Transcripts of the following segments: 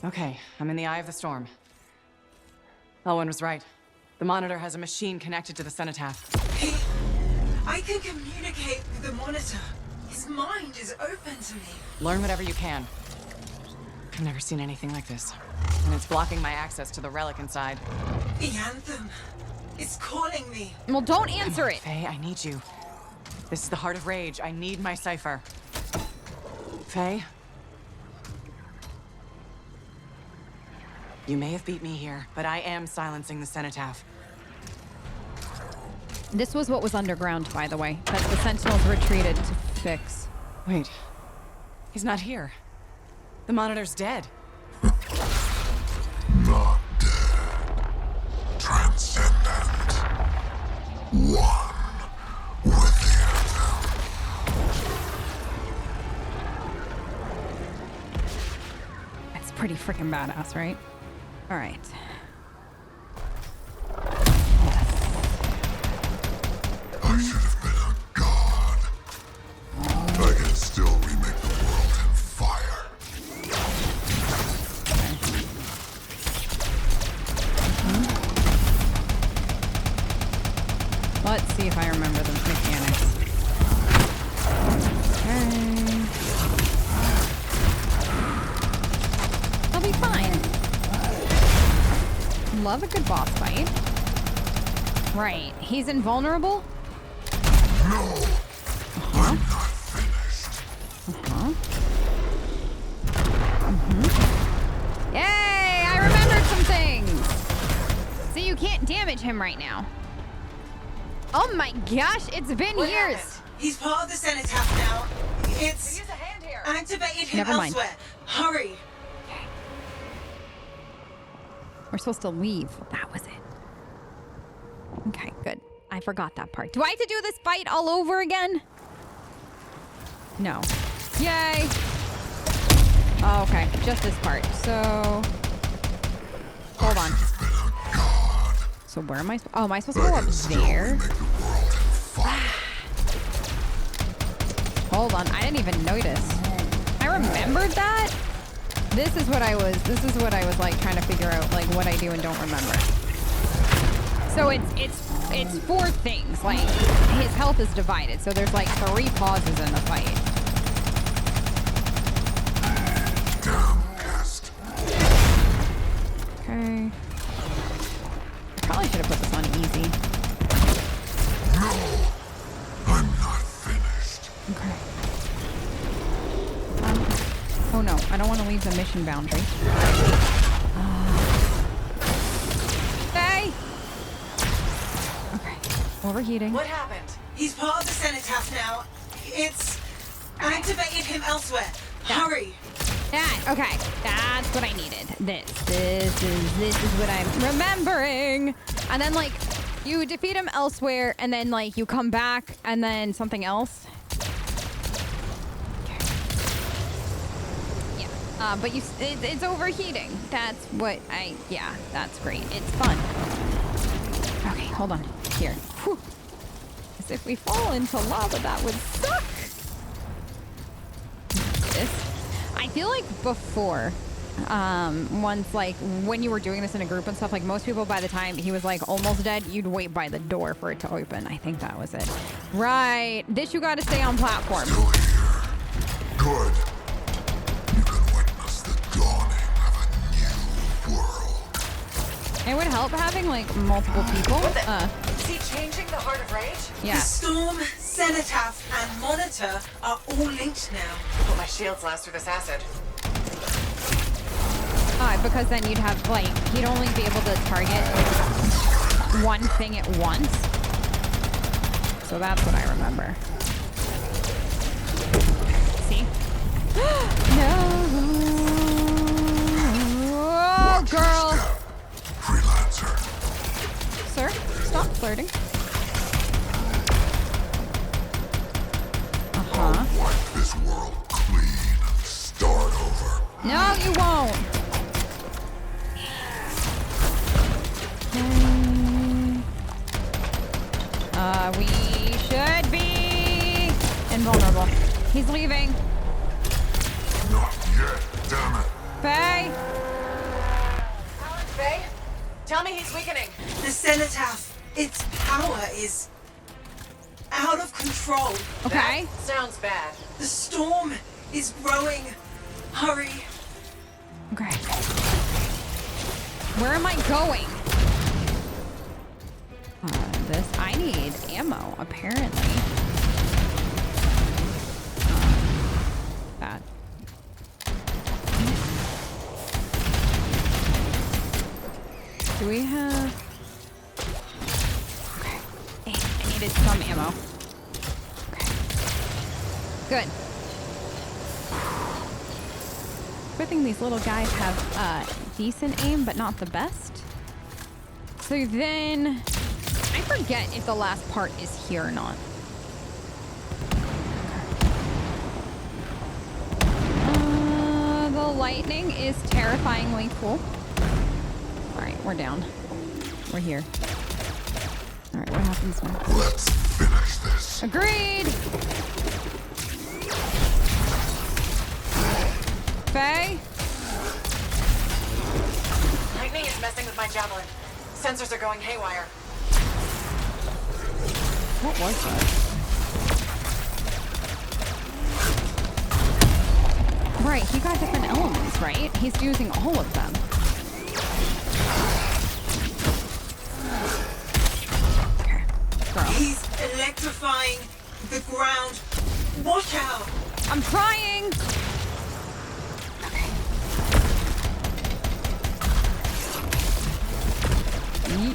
Okay, I'm in the eye of the storm. Owen was right. The monitor has a machine connected to the cenotaph. I can communicate with the monitor. His mind is open to me. Learn whatever you can. I've never seen anything like this. And it's blocking my access to the relic inside. The Anthem. It's calling me. Well, don't answer it. Faye, I need you. This is the heart of rage. I need my cipher. Faye? You may have beat me here, but I am silencing the cenotaph. This was what was underground, by the way, that the Sentinels retreated to fix. Wait. He's not here. The monitor's dead. Not dead. Transcendent. One with the Anthem. That's pretty freaking badass, right? All right. I should have been a god. I can still remake the world in fire. Let's see if I remember the mechanics. Okay. I'll be fine. Love a good boss fight. Right. He's invulnerable? No! I'm not finished. Yay! I remembered some things! See, you can't damage him right now. Oh my gosh, it's been What years! happened? He's part of the cenotaph now. It's Use a hand here. activated him Never mind. elsewhere. Hurry. We're supposed to leave. That was it. Okay, good. I forgot that part. Do I have to do this fight all over again? No. Yay! Oh, okay, just this part. So... Hold on. So where am I? Oh, am I supposed to go up there? Hold on, I didn't even notice. I remembered that? This is what I was like trying to figure out like what I do and don't remember. So it's four things. Like his health is divided. So there's like 3 pauses in the fight. Okay. Probably should have put this on easy. No! I'm not finished. Okay. Oh no, I don't want to leave the mission boundary. Hey! Okay. Overheating. What happened? He's part of the cenotaph now. It's activated him elsewhere. Hurry. That, okay. That's what I needed. This is what I'm remembering. And then like you defeat him elsewhere and then like you come back and then something else. Yeah. But it's overheating. That's what yeah, that's great. It's fun. Okay, hold on. Here. Whew. As if we fall into lava, that would suck. This. I feel like before, once like when you were doing this in a group and stuff, like most people by the time he was like almost dead, you'd wait by the door for it to open. I think that was it. Right. This you gotta stay on platform. Still here. Good. You can witness the dawning of a new world. It would help having like multiple people. Is he changing the heart of rage? Yeah. The storm, cenotaph, and monitor are all linked now. Will my shields last through this acid? Because then you'd have like, he'd only be able to target one thing at once. So that's what I remember. See? No. Oh, girl. Freelancer. Sir, stop flirting. I'll wipe this world clean and start over. No, you won't. We should be invulnerable. He's leaving. Not yet, damn it. Faye. Faye, tell me he's weakening. The cenotaph, its power is out of control. Okay. That sounds bad. The storm is growing. Hurry. Okay. Where am I going? I need ammo, apparently. That. Do we have... Okay. I needed some ammo. Okay. Good. Good thing these little guys have decent aim, but not the best. So then... I forget if the last part is here or not. The lightning is terrifyingly cool. All right, we're down. We're here. All right, what happens next? Let's finish this. Agreed. Faye? Lightning is messing with my javelin. Sensors are going haywire. What was that? Right, he got different elements, right? He's using all of them. Okay, girl. He's electrifying the ground. Watch out. I'm trying!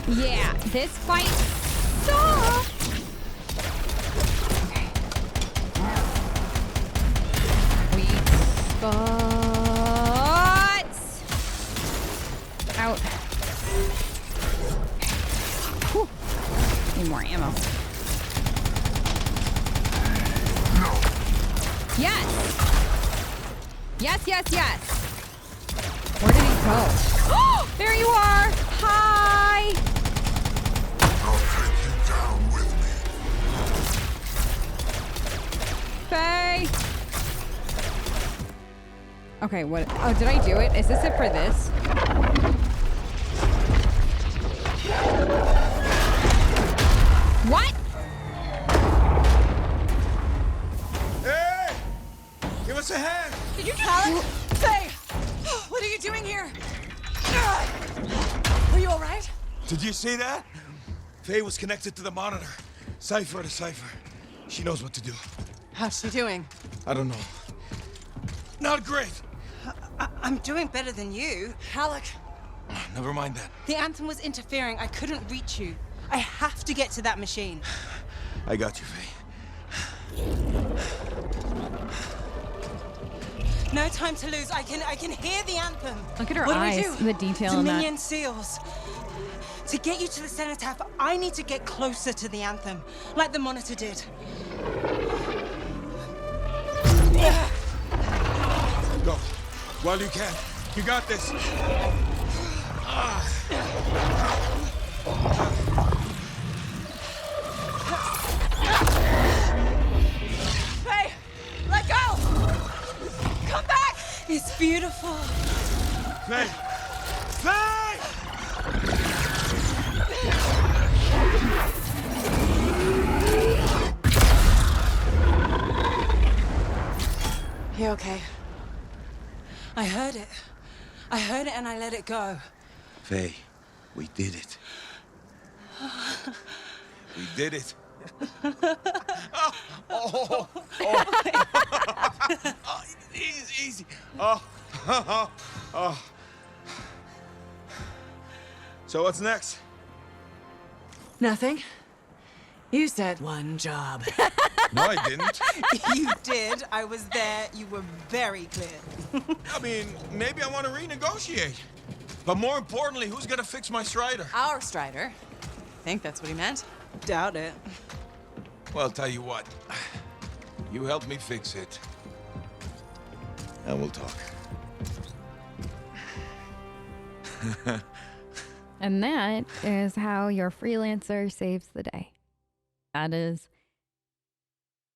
Yeah, this fight sucks! Okay. Weak spots! Out. Whew. Need more ammo. Yes! Yes, yes, yes! Where did he go? Oh, there you are! Hi! I'll take you down with me. Faye! Okay, what? Oh, did I do it? Is this it for this? What? Hey! Give us a hand! Did you Alec? Faye! What are you doing here? Are you alright? Did you see that? Faye was connected to the monitor. Cipher to cipher. She knows what to do. How's she doing? I don't know. Not great! I'm doing better than you. Alec! Never mind that. The Anthem was interfering. I couldn't reach you. I have to get to that machine. I got you, Faye. No time to lose. I can hear the Anthem. Look at her What do we eyes, do? the detail in that. Dominion seals. To get you to the cenotaph, I need to get closer to the Anthem, like the monitor did. Go. While you can. You got this. Faye! Let go! Come back! It's beautiful. Faye! Faye! You okay? I heard it. I heard it and I let it go. Faye, we did it. We did it. Easy, easy. So what's next? Nothing. You said one job. No, I didn't. You did. I was there. You were very clear. I mean, maybe I want to renegotiate. But more importantly, who's gonna fix my Strider? Our Strider. I think that's what he meant. Doubt it. Well, I'll tell you what. You help me fix it. And we'll talk. And that is how your freelancer saves the day. That is...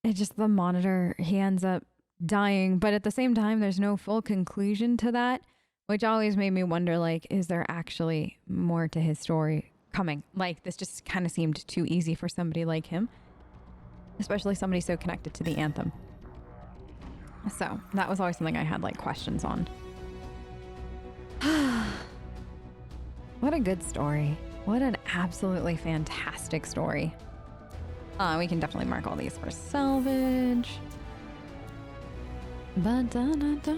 It's just the monitor, he ends up dying. But at the same time, there's no full conclusion to that. Which always made me wonder, like, is there actually more to his story coming? Like, this just kind of seemed too easy for somebody like him. Especially somebody so connected to the Anthem. So, that was always something I had, like, questions on. What a good story. What an absolutely fantastic story. We can definitely mark all these for salvage. Ba-da-da-da.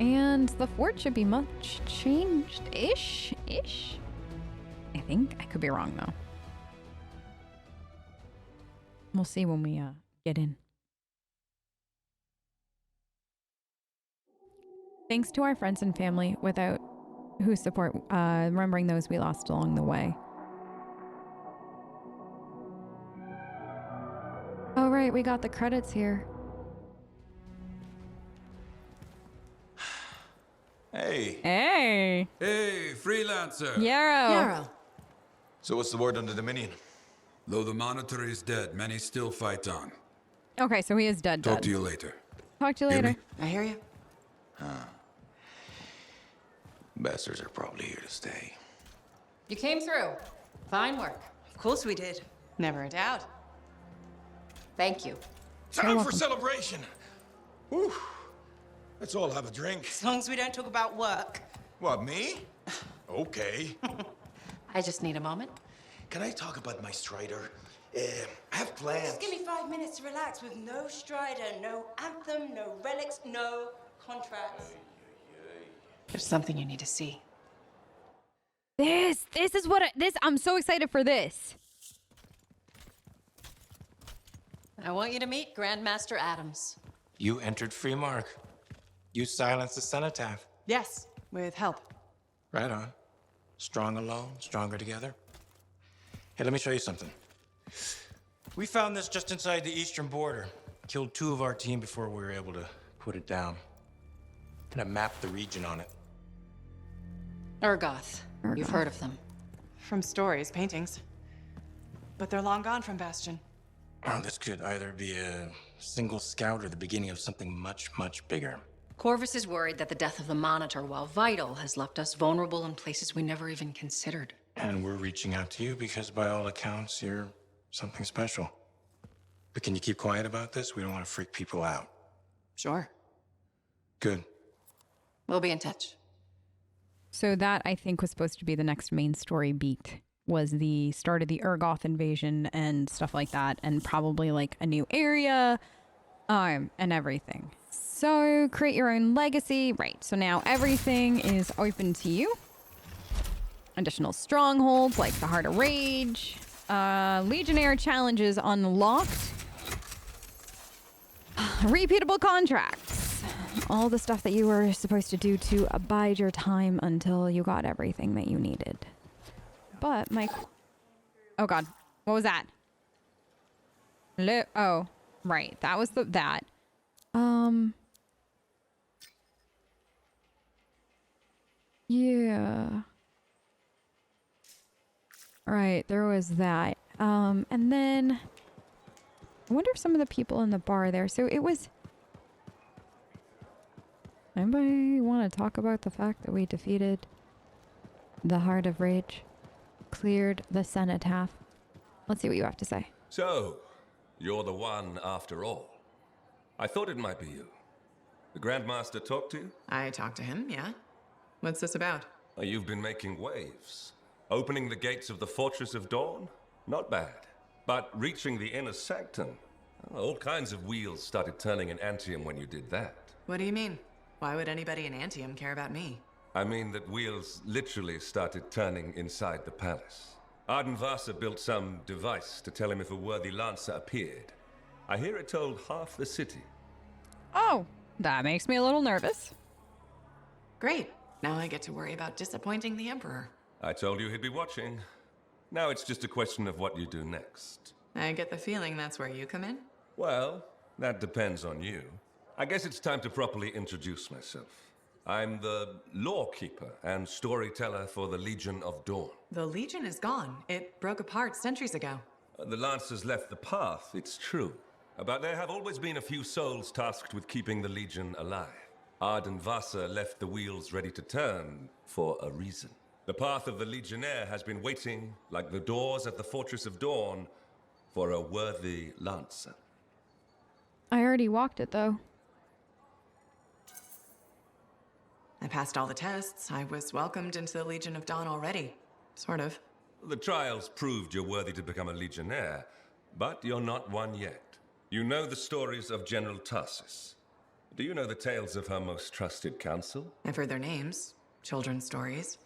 And the fort should be much changed-ish. I think. I could be wrong, though. We'll see when we get in. Thanks to our friends and family without who support remembering those we lost along the way. Oh, right. We got the credits here. Hey. Hey. Hey, Freelancer. Yarrow. So what's the word on the Dominion? Though the Monitor is dead, many still fight on. Okay, so he is dead. Talk to you later. Talk to you Hear later. me? I hear you. Bastards are probably here to stay. You came through. Fine work. Of course we did. Never a doubt. Thank you. Time for celebration. Whew. Let's all have a drink. As long as we don't talk about work. What, me? Okay. I just need a moment. Can I talk about my Strider? I have plans. Just give me 5 minutes to relax with no Strider, no Anthem, no relics, no contracts. There's something you need to see. This is what I'm so excited for this. I want you to meet Grandmaster Adams. You entered Freemark. You silenced the cenotaph. Yes, with help. Right on. Strong alone, stronger together. Hey, let me show you something. We found this just inside the eastern border. Killed 2 of our team before we were able to put it down. And I mapped the region on it. Urgoth. You've heard of them. From stories, paintings. But they're long gone from Bastion. Oh, this could either be a single scout or the beginning of something much, much bigger. Corvus is worried that the death of the Monitor, while vital, has left us vulnerable in places we never even considered. And we're reaching out to you because by all accounts, you're something special. But can you keep quiet about this? We don't want to freak people out. Sure. Good. We'll be in touch. So that, I think, was supposed to be the next main story beat, was the start of the Urgoth invasion and stuff like that, and probably like a new area, and everything. So create your own legacy. Right, so now everything is open to you. Additional strongholds like the Heart of Rage. Legionnaire challenges unlocked. Repeatable contracts. All the stuff that you were supposed to do to abide your time until you got everything that you needed. But my... Oh god. What was that? Oh, right. That was that. Yeah. Right, there was that. And then... I wonder if some of the people in the bar there... So it was... Anybody want to talk about the fact that we defeated the Heart of Rage? Cleared the cenotaph? Let's see what you have to say. So, you're the one after all. I thought it might be you. The Grandmaster talked to you? I talked to him, yeah. What's this about? You've been making waves. Opening the gates of the Fortress of Dawn? Not bad. But reaching the inner sanctum? All kinds of wheels started turning in Anthem when you did that. What do you mean? Why would anybody in Anthem care about me? I mean that wheels literally started turning inside the palace. Ardenvasa built some device to tell him if a worthy lancer appeared. I hear it told half the city. Oh, that makes me a little nervous. Great. Now I get to worry about disappointing the Emperor. I told you he'd be watching. Now it's just a question of what you do next. I get the feeling that's where you come in. Well, that depends on you. I guess it's time to properly introduce myself. I'm the lawkeeper and storyteller for the Legion of Dawn. The Legion is gone. It broke apart centuries ago. The Lancers left the path, it's true. But there have always been a few souls tasked with keeping the Legion alive. Arden Vasa left the wheels ready to turn for a reason. The path of the Legionnaire has been waiting, like the doors at the Fortress of Dawn, for a worthy Lancer. I already walked it, though. I passed all the tests. I was welcomed into the Legion of Dawn already. Sort of. The trials proved you're worthy to become a Legionnaire, but you're not one yet. You know the stories of General Tarsus. Do you know the tales of her most trusted council? I've heard their names, children's stories.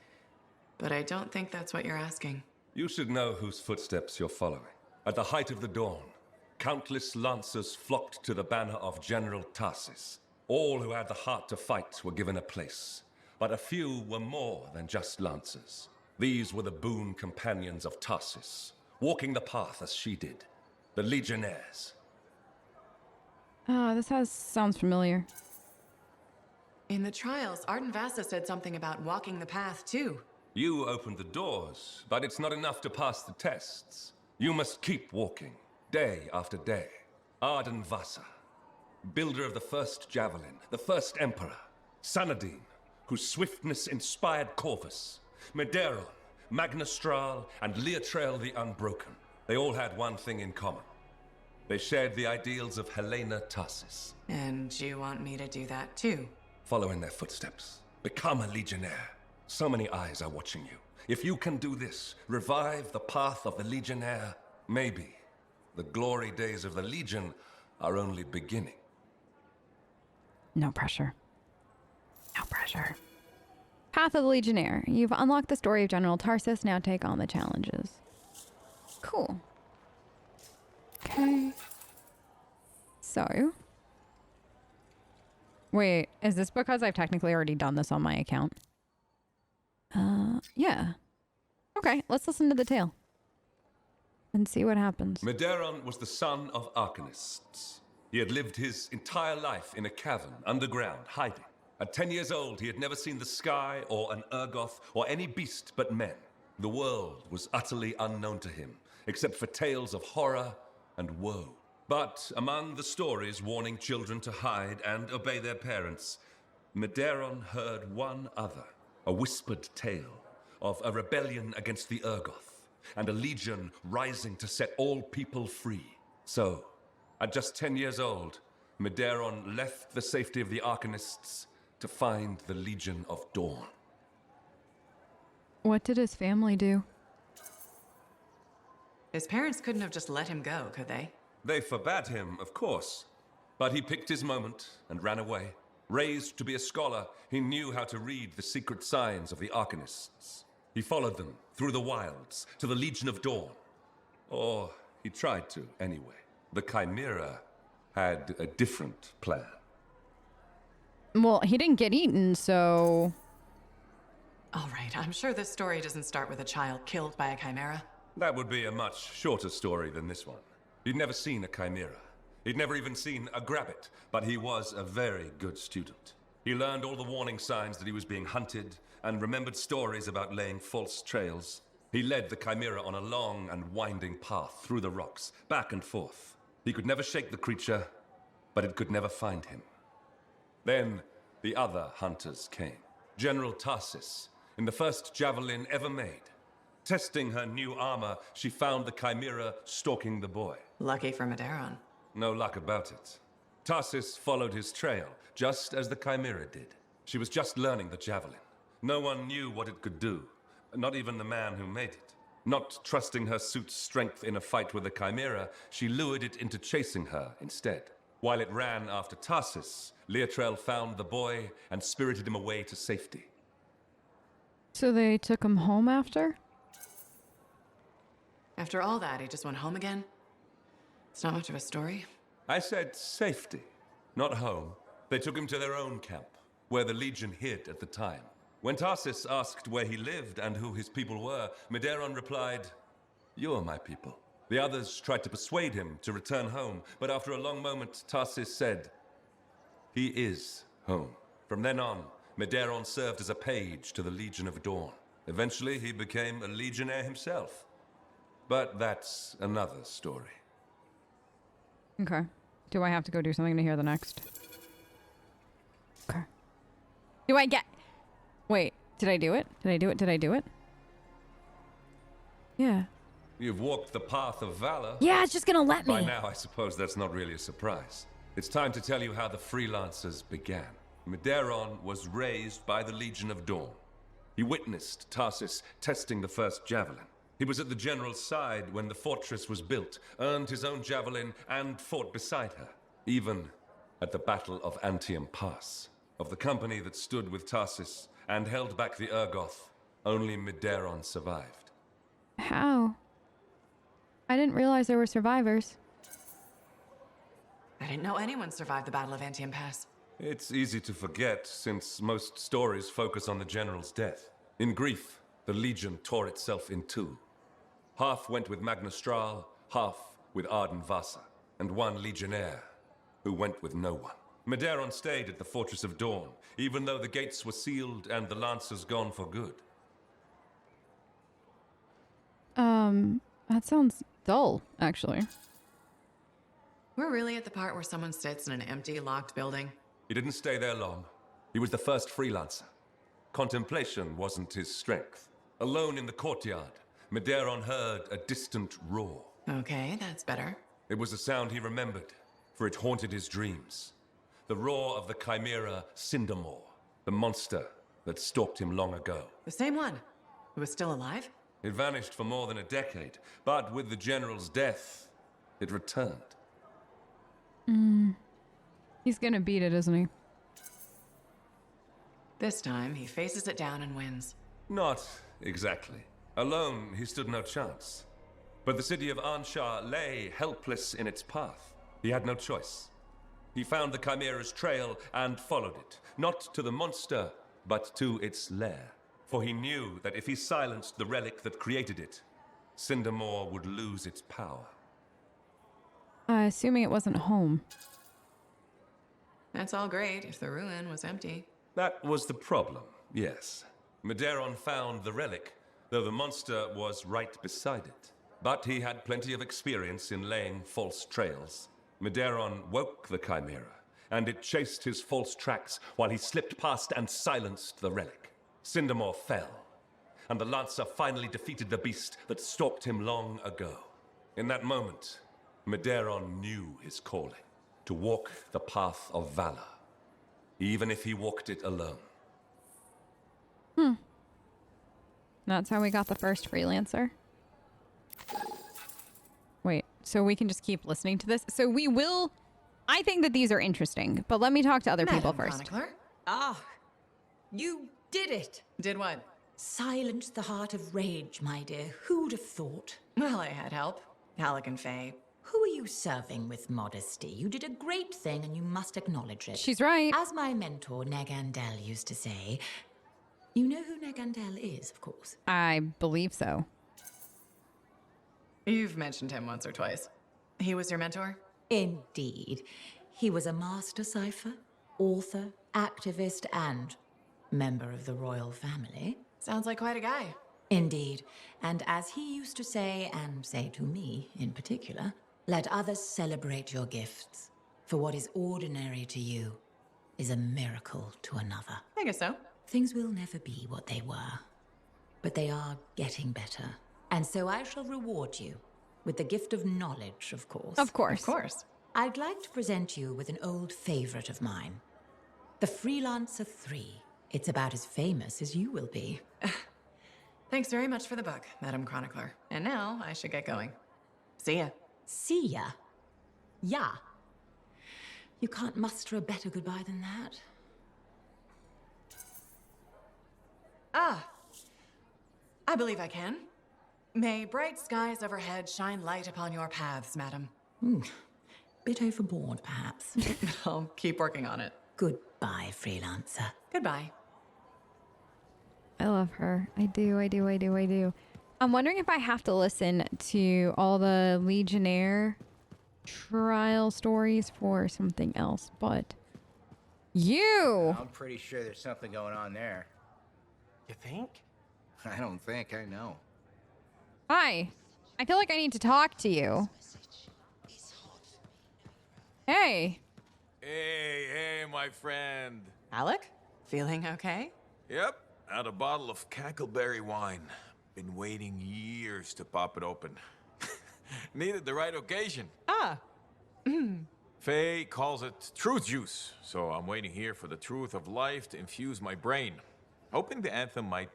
But I don't think that's what you're asking. You should know whose footsteps you're following. At the height of the dawn, countless Lancers flocked to the banner of General Tarsus. All who had the heart to fight were given a place. But a few were more than just Lancers. These were the boon companions of Tarsus, walking the path as she did. The Legionnaires. Sounds familiar. In the trials, Arden Vasa said something about walking the path, too. You opened the doors, but it's not enough to pass the tests. You must keep walking, day after day. Arden Vasa, builder of the first javelin, the first emperor. Sanadine, whose swiftness inspired Corvus. Medeiros, Magnastral, and Leotrail the Unbroken. They all had one thing in common. They shared the ideals of Helena Tarsus. And you want me to do that, too? Follow in their footsteps. Become a Legionnaire. So many eyes are watching you. If you can do this, revive the path of the Legionnaire, maybe the glory days of the Legion are only beginning. No pressure. No pressure. Path of the Legionnaire. You've unlocked the story of General Tarsus. Now take on the challenges. Cool. Okay. So. Wait, is this because I've technically already done this on my account? Yeah. Okay, let's listen to the tale. And see what happens. Medeiros was the son of Arcanists. He had lived his entire life in a cavern, underground, hiding. At 10 years old, he had never seen the sky or an Urgoth or any beast but men. The world was utterly unknown to him, except for tales of horror and woe. But among the stories warning children to hide and obey their parents, Medeiros heard one other, a whispered tale of a rebellion against the Urgoth and a legion rising to set all people free. So, at just 10 years old, Medeiros left the safety of the Arcanists to find the Legion of Dawn. What did his family do? His parents couldn't have just let him go, could they? They forbade him, of course, but he picked his moment and ran away. Raised to be a scholar, he knew how to read the secret signs of the Arcanists. He followed them through the wilds to the Legion of Dawn. Or he tried to, anyway. The Chimera had a different plan. Well, he didn't get eaten, so... All right, I'm sure this story doesn't start with a child killed by a chimera. That would be a much shorter story than this one. He'd never seen a chimera. He'd never even seen a grabbit, but he was a very good student. He learned all the warning signs that he was being hunted and remembered stories about laying false trails. He led the chimera on a long and winding path through the rocks, back and forth. He could never shake the creature, but it could never find him. Then the other hunters came. General Tarsus, in the first javelin ever made. Testing her new armor, she found the chimera stalking the boy. Lucky for Medeiros. No luck about it. Tarsus followed his trail, just as the chimera did. She was just learning the javelin. No one knew what it could do, not even the man who made it. Not trusting her suit's strength in a fight with the chimera, she lured it into chasing her instead. While it ran after Tarsus, Leotrail found the boy and spirited him away to safety. So they took him home after? After all that, he just went home again? It's not much of a story. I said safety, not home. They took him to their own camp, where the Legion hid at the time. When Tarsus asked where he lived and who his people were, Medeiros replied, "You're my people." The others tried to persuade him to return home, but after a long moment, Tarsus said, "He is home." From then on, Medeiros served as a page to the Legion of Dawn. Eventually, he became a Legionnaire himself. But that's another story. Okay. Do I have to go do something to hear the next? Okay. Do I get... Wait, did I do it? Did I do it? Did I do it? Yeah. You've walked the path of valor. Yeah, it's just gonna let me. By now, I suppose that's not really a surprise. It's time to tell you how the Freelancers began. Medeiros was raised by the Legion of Dawn. He witnessed Tarsis testing the first javelin. He was at the general's side when the fortress was built, earned his own javelin, and fought beside her. Even at the Battle of Anthem Pass. Of the company that stood with Tarsis and held back the Urgoth, only Medeiros survived. How? I didn't realize there were survivors. I didn't know anyone survived the Battle of Anthem Pass. It's easy to forget, since most stories focus on the general's death. In grief, the Legion tore itself in two. Half went with Magnustral, half with Arden Vasa, and one legionnaire who went with no one. Medeiros stayed at the Fortress of Dawn, even though the gates were sealed and the Lancers gone for good. That sounds dull, actually. We're really at the part where someone sits in an empty, locked building. He didn't stay there long. He was the first Freelancer. Contemplation wasn't his strength. Alone in the courtyard, Medeiros heard a distant roar. Okay, that's better. It was a sound he remembered, for it haunted his dreams. The roar of the chimera Cindermore, the monster that stalked him long ago. The same one. Who was still alive? It vanished for more than a decade, but with the general's death, it returned. He's gonna beat it, isn't he? This time, he faces it down and wins. Not exactly. Alone, he stood no chance. But the city of Anshar lay helpless in its path. He had no choice. He found the chimera's trail and followed it, not to the monster, but to its lair. For he knew that if he silenced the relic that created it, Cindermore would lose its power. Assuming it wasn't home. That's all great if the ruin was empty. That was the problem, yes. Medeiros found the relic, though the monster was right beside it. But he had plenty of experience in laying false trails. Medeiros woke the chimera, and it chased his false tracks while he slipped past and silenced the relic. Cindermore fell, and the Lancer finally defeated the beast that stalked him long ago. In that moment, Medeiros knew his calling, to walk the path of valor, even if he walked it alone. That's how we got the first Freelancer. Wait, so we can just keep listening to this? So we will... I think that these are interesting, but let me talk to other people first. Chronicler? Ah, you did it. Did what? Silenced the heart of rage, my dear. Who'd have thought? Well, I had help. Halleck and Faye. Who are you serving with modesty? You did a great thing and you must acknowledge it. She's right. As my mentor, Negandel, used to say, you know who Negandel is, of course. I believe so. You've mentioned him once or twice. He was your mentor? Indeed. He was a master cipher, author, activist, and member of the royal family. Sounds like quite a guy. Indeed. And as he used to say, and say to me in particular, let others celebrate your gifts. For what is ordinary to you is a miracle to another. I guess so. Things will never be what they were, but they are getting better. And so I shall reward you with the gift of knowledge, of course. Of course. Of course. I'd like to present you with an old favorite of mine, the Freelancer 3. It's about as famous as you will be. Thanks very much for the book, Madam Chronicler. And now I should get going. See ya. See ya? Yeah. You can't muster a better goodbye than that. I believe I can. May bright skies overhead shine light upon your paths, madam. Bit overboard, perhaps. I'll keep working on it. Goodbye, Freelancer. Goodbye. I love her. I do. I'm wondering if I have to listen to all the Legionnaire trial stories for something else, but you... I'm pretty sure there's something going on there. You think? I don't think I know. Hi. I feel like I need to talk to you. Hey. Hey, my friend. Alec? Feeling okay? Yep, had a bottle of cackleberry wine. Been waiting years to pop it open. Needed the right occasion. Ah. Faye calls it truth juice, so I'm waiting here for the truth of life to infuse my brain. Hoping the anthem might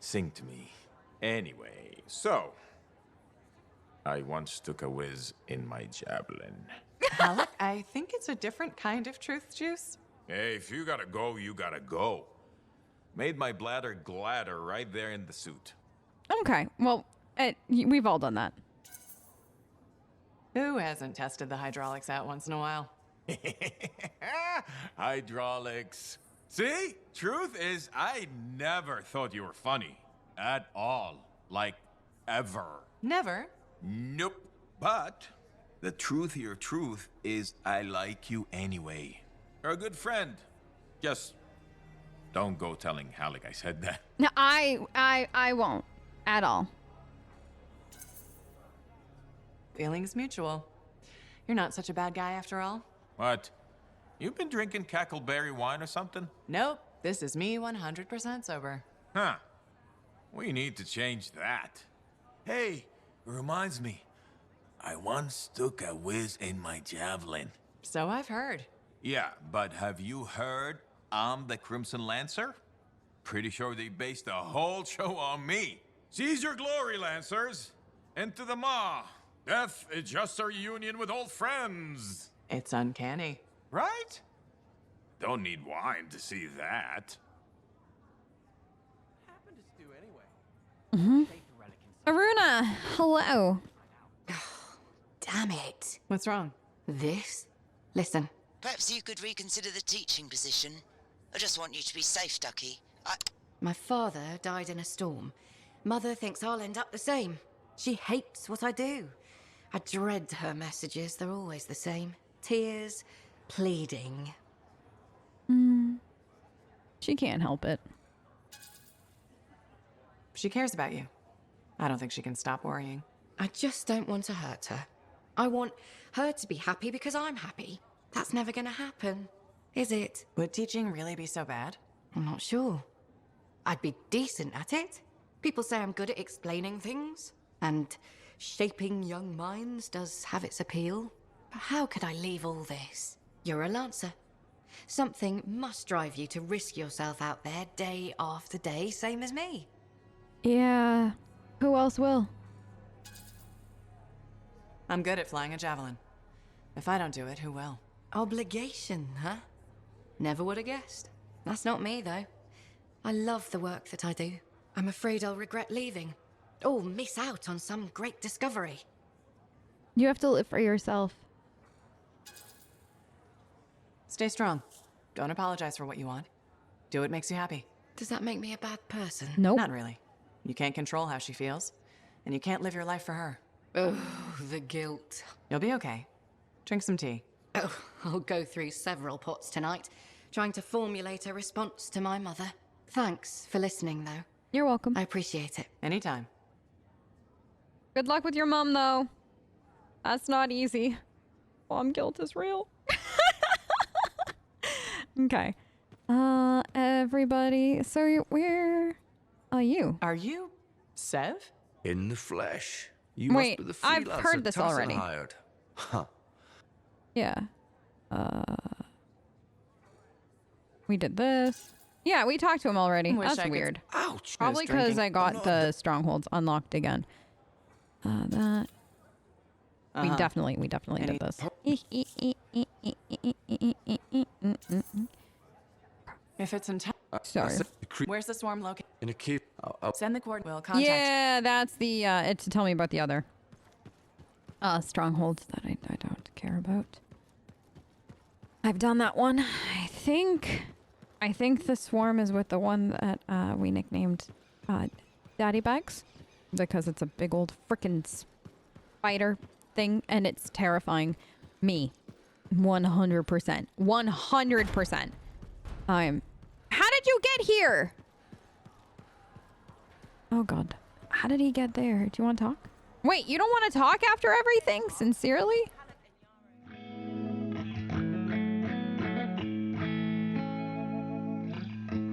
sing to me. Anyway, so... I once took a whiz in my javelin. Alec, I think it's a different kind of truth juice. Hey, if you gotta go, you gotta go. Made my bladder gladder right there in the suit. Okay, well, we've all done that. Who hasn't tested the hydraulics out once in a while? Hydraulics. See? Truth is, I never thought you were funny. At all. Like, ever. Never. Nope. But the truthier truth is I like you anyway. You're a good friend. Just don't go telling Halleck I said that. No, I won't at all. Feelings mutual. You're not such a bad guy after all. What? You've been drinking cackleberry wine or something? Nope. This is me 100% sober. Huh. We need to change that. Hey, reminds me. I once took a whiz in my javelin. So I've heard. Yeah, but have you heard I'm the Crimson Lancer? Pretty sure they based the whole show on me. Seize your glory, Lancers! Into the maw! Death is just a reunion with old friends! It's uncanny. Right? Don't need wine to see that. Aruna, hello. Damn it. What's wrong? This? Listen. Perhaps you could reconsider the teaching position. I just want you to be safe, Ducky. My father died in a storm. Mother thinks I'll end up the same. She hates what I do. I dread her messages. They're always the same. Tears, pleading. She can't help it. She cares about you. I don't think she can stop worrying. I just don't want to hurt her. I want her to be happy because I'm happy. That's never gonna happen, is it? Would teaching really be so bad? I'm not sure. I'd be decent at it. People say I'm good at explaining things, and shaping young minds does have its appeal. But how could I leave all this? You're a Lancer. Something must drive you to risk yourself out there day after day, same as me. Yeah. Who else will? I'm good at flying a javelin. If I don't do it, who will? Obligation, huh? Never would have guessed. That's not me, though. I love the work that I do. I'm afraid I'll regret leaving. Or miss out on some great discovery. You have to live for yourself. Stay strong. Don't apologize for what you want. Do what makes you happy. Does that make me a bad person? Nope. Not really. You can't control how she feels, and you can't live your life for her. Oh, the guilt. You'll be okay. Drink some tea. Oh, I'll go through several pots tonight, trying to formulate a response to my mother. Thanks for listening, though. You're welcome. I appreciate it. Anytime. Good luck with your mom, though. That's not easy. Mom guilt is real. Okay. Everybody. So where are you? Are you Sev? In the flesh. You Wait, must be the I've freelancer heard this Tessa already. hired. Huh. Yeah. We did this. Yeah, we talked to him already. Wish That's I could- weird. Ouch. Probably because I got the strongholds unlocked again. That. We definitely did this. If it's in town. Sorry. Where's the swarm located? In a keep. Send the cord. We'll contact. Yeah, that's the. It's to tell me about the other strongholds that I don't care about. I've done that one. I think the swarm is with the one that we nicknamed Daddy Bags, because it's a big old frickin' spider thing, and it's terrifying me 100%. 100%. How did you get here? Oh god. How did he get there? Do you want to talk? Wait, you don't want to talk after everything? Sincerely?